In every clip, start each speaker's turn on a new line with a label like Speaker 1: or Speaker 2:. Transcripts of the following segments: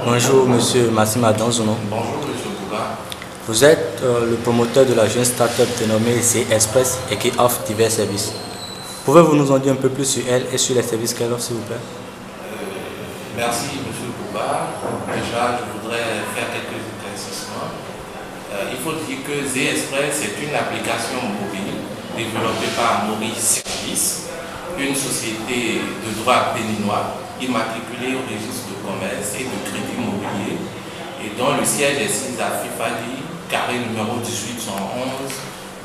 Speaker 1: Bonjour Monsieur Massima Danzono.
Speaker 2: Bonjour Monsieur Bouba.
Speaker 1: Vous êtes le promoteur de la jeune start-up dénommée Z-Express et qui offre divers services. Pouvez-vous nous en dire un peu plus sur elle et sur les services qu'elle offre, s'il vous plaît?
Speaker 2: Merci Monsieur Bouba. Déjà, je voudrais faire quelques éclaircissements. Il faut dire que Z-Express est une application mobile développée par Maurice Service, une société de droit béninois immatriculée au registre de commerce et de crédit immobilier et dont le siège est situé à Fifadi, carré numéro 1811,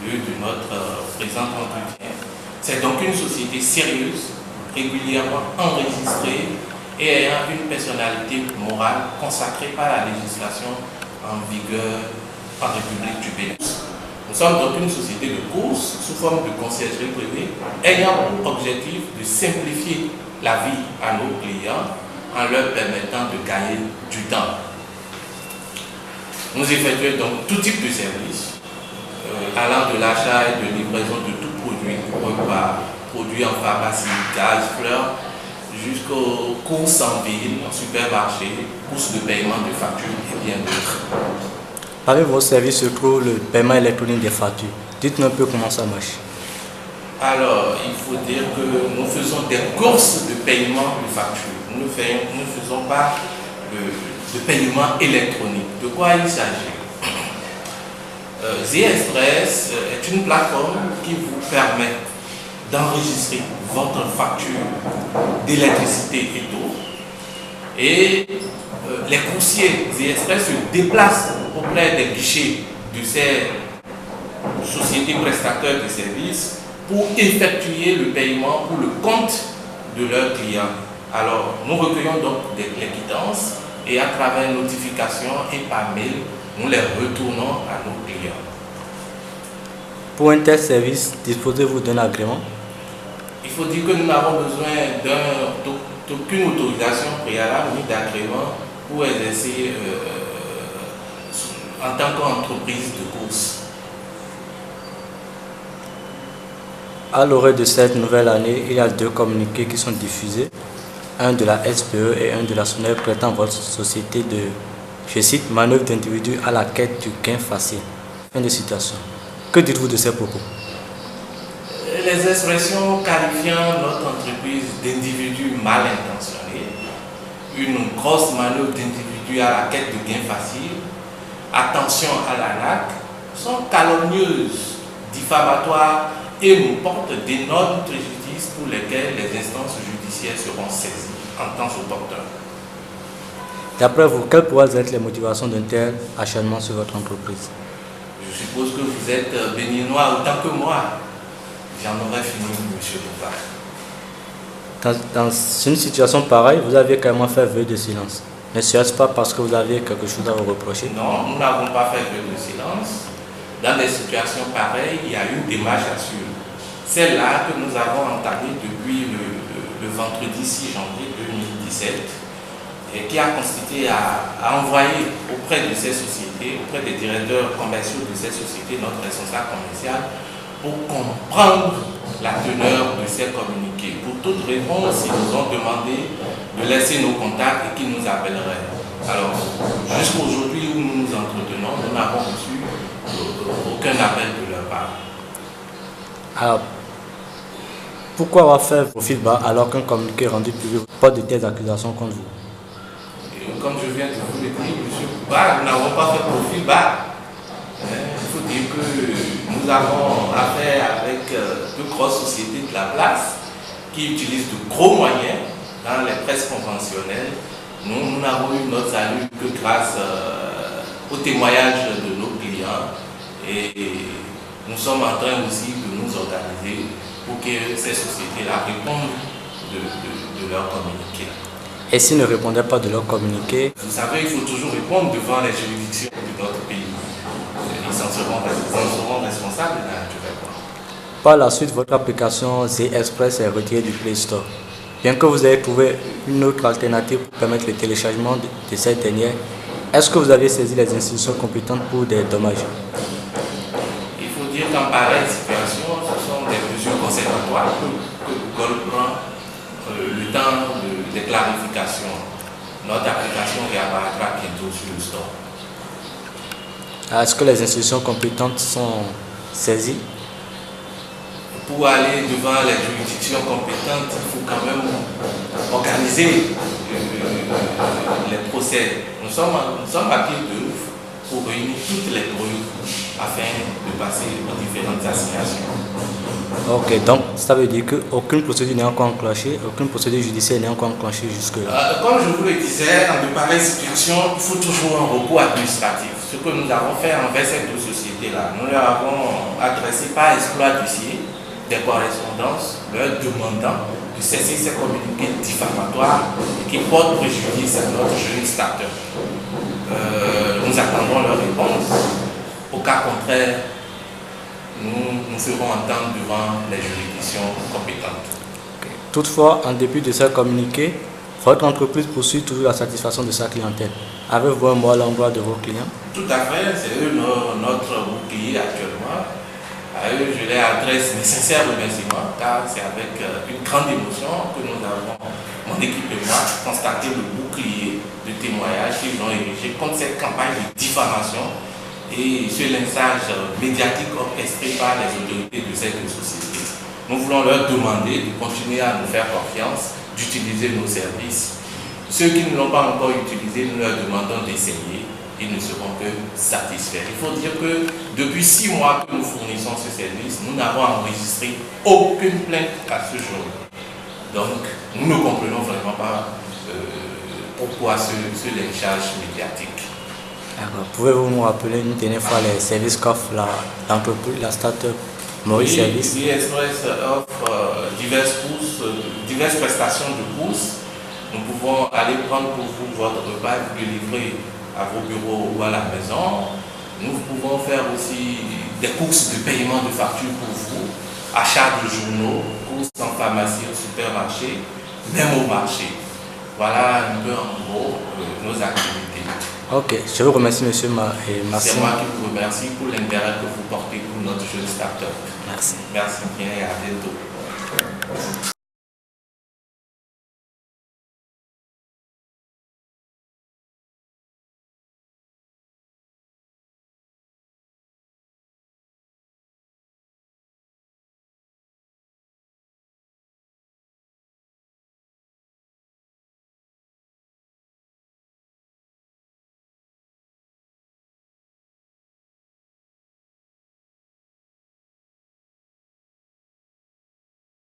Speaker 2: lieu de notre présent entretien. C'est donc une société sérieuse, régulièrement enregistrée et ayant une personnalité morale consacrée par la législation en vigueur en République du Bénin. Nous sommes donc une société de course sous forme de conciergerie privée ayant pour objectif de simplifier la vie à nos clients en leur permettant de gagner du temps. Nous effectuons donc tout type de services allant de l'achat et de livraison de tout produit, repas, produits en pharmacie, gaz, fleurs, jusqu'aux courses en ville, en supermarché, courses de paiement de factures et bien d'autres.
Speaker 1: Parmi vos services se trouve le paiement électronique des factures. Dites-nous un peu comment ça marche.
Speaker 2: Alors, il faut dire que nous faisons des courses de paiement de factures. Nous ne faisons pas de paiement électronique. De quoi il s'agit? Z-Express est une plateforme qui vous permet d'enregistrer votre facture d'électricité et d'eau. Et les coursiers Z-Express se déplacent auprès des guichets de ces sociétés prestataires de services pour effectuer le paiement pour le compte de leurs clients. Alors, nous recueillons donc les quittances et à travers notification et par mail, nous les retournons à nos clients.
Speaker 1: Pour un tel service, disposez-vous d'un agrément?
Speaker 2: Il faut dire que nous n'avons besoin d'aucune autorisation préalable ni d'agrément pour exercer en tant qu'entreprise de course.
Speaker 1: À l'orée de cette nouvelle année, il y a 2 communiqués qui sont diffusés, un de la SPE et un de la SONER prêtant votre société de, je cite, manœuvre d'individus à la quête du gain facile. Fin de citation. Que dites-vous de ces propos?
Speaker 2: Les expressions qualifiant notre entreprise d'individus mal intentionnés, une grosse manœuvre d'individus à la quête de gain facile, attention à l'arnaque, sont calomnieuses, diffamatoires et nous portent d'énormes préjudices pour lesquels les instances judiciaires seront saisies en temps opportun.
Speaker 1: D'après vous, quelles pourraient être les motivations d'un tel acharnement sur votre entreprise?
Speaker 2: Je suppose que vous êtes béninois autant que moi. J'en aurais fini, monsieur Bouba.
Speaker 1: Dans une situation pareille, vous avez carrément fait vœu de silence. Ne serait-ce pas parce que vous aviez quelque chose à vous reprocher?
Speaker 2: Non, nous n'avons pas fait vœu de silence. Dans des situations pareilles, il y a une démarche à suivre. Celle-là que nous avons entamée depuis le vendredi 6 janvier 2017 et qui a consisté à envoyer auprès de ces sociétés, auprès des directeurs commerciaux de ces sociétés, notre responsable commercial, pour comprendre la teneur de ces communiqués. Pour toute réponse, ils nous ont demandé de laisser nos contacts et qu'ils nous appelleraient. Alors, jusqu'aujourd'hui où nous nous entretenons, nous n'avons reçu aucun appel de leur part.
Speaker 1: Alors, pourquoi avoir fait profil bas alors qu'un communiqué rendu public porte de telles accusations contre vous?
Speaker 2: Et comme je viens de vous le dire, M. Bouba, nous n'avons pas fait profil bas. Il faut dire que nous avons affaire avec de grosses sociétés de la place qui utilisent de gros moyens dans les presses conventionnelles. Nous n'avons eu notre salut que grâce au témoignage de nos clients et nous sommes en train aussi de nous organiser pour que ces sociétés-là répondent de leur communiqué.
Speaker 1: Et s'ils ne répondaient pas de leur communiqué?
Speaker 2: Vous savez, il faut toujours répondre devant les juridictions de notre pays. Ils en seront responsables naturellement.
Speaker 1: Par la suite, votre application Z-Express est retirée du Play Store. Bien que vous ayez trouvé une autre alternative pour permettre le téléchargement de cette dernière, est-ce que vous avez saisi les institutions compétentes pour des dommages?
Speaker 2: Il faut dire qu'en pareille situation, ce sont des mesures conservatoires que Google prend le temps des clarifications. notre application réapparaîtra bientôt sur le store.
Speaker 1: Est-ce que les institutions compétentes sont saisies?
Speaker 2: Pour aller devant les juridictions compétentes, il faut quand même organiser les procès. Nous sommes à pied d'œuvre pour réunir toutes les preuves afin de passer aux différentes assignations.
Speaker 1: Ok, donc ça veut dire qu'aucune procédure n'est encore enclenchée, aucune procédure judiciaire n'est encore enclenchée jusque-là.
Speaker 2: Comme je vous le disais, dans de pareilles situations, il faut toujours un recours administratif. Ce que nous avons fait envers ces deux sociétés-là, nous leur avons adressé par exploit-dossier des correspondances leur demandant de cesser ces communiqués diffamatoires qui portent préjudice à notre jeune start-up. Nous attendons leur réponse. Au cas contraire, nous ferons entendre devant les juridictions compétentes.
Speaker 1: Okay. Toutefois, en dépit de ces communiqués, votre entreprise poursuit toujours la satisfaction de sa clientèle. Avez-vous un mot à l'endroit de vos clients?
Speaker 2: Tout à fait, c'est eux notre bouclier actuellement. À eux, je leur adresse mes sincères remerciements car c'est avec une grande émotion que nous avons, mon équipe et moi, constaté le bouclier de témoignage qu'ils ont érigé contre cette campagne de diffamation et ce lynchage médiatique orchestré par les autorités de ces deux sociétés. Nous voulons leur demander de continuer à nous faire confiance, d'utiliser nos services. Ceux qui ne l'ont pas encore utilisé, nous leur demandons d'essayer. Ils ne seront que satisfaits. Il faut dire que depuis 6 mois que nous fournissons ce service, nous n'avons enregistré aucune plainte à ce jour. Donc, nous ne comprenons vraiment pas pourquoi ce lynchage médiatique.
Speaker 1: Pouvez-vous nous rappeler une dernière fois les services qu'offre l'entreprise, la start-up Maurice Service?
Speaker 2: Express offre diverses prestations de courses. Nous pouvons aller prendre pour vous votre repas et vous le livrer à vos bureaux ou à la maison. Nous pouvons faire aussi des courses de paiement de factures pour vous, achat de journaux, courses en pharmacie, au supermarché, même au marché. Voilà un peu en gros nos activités.
Speaker 1: Ok, je vous remercie monsieur Maxime.
Speaker 2: C'est moi qui vous remercie pour l'intérêt que vous portez pour notre jeune start-up.
Speaker 1: Merci.
Speaker 2: Merci bien et à bientôt.